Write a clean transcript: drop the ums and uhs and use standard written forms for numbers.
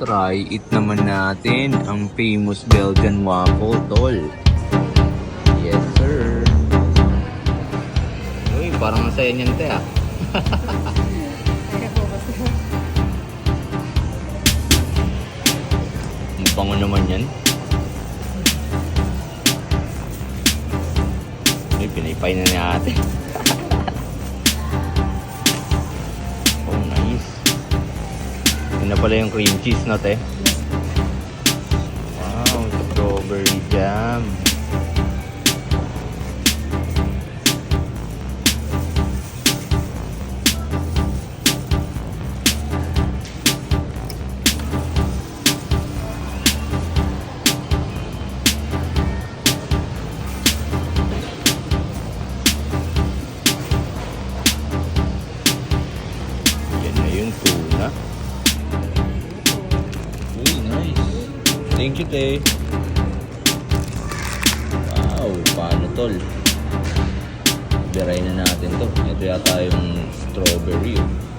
try it naman natin ang famous Belgian waffle, tol. Yes, sir. Uy, parang masaya niyan, te, ah. Ang bango naman yan. Uy, pinaypay na ni ate. Oh, nice. Yun na pala yung cream cheese na, te. Wow, strawberry jam. Yan na yung tuna. Uy, nice. Thank you, te. Wow, paano, tol? Biray na natin to. Ito yata yung strawberry. Oh.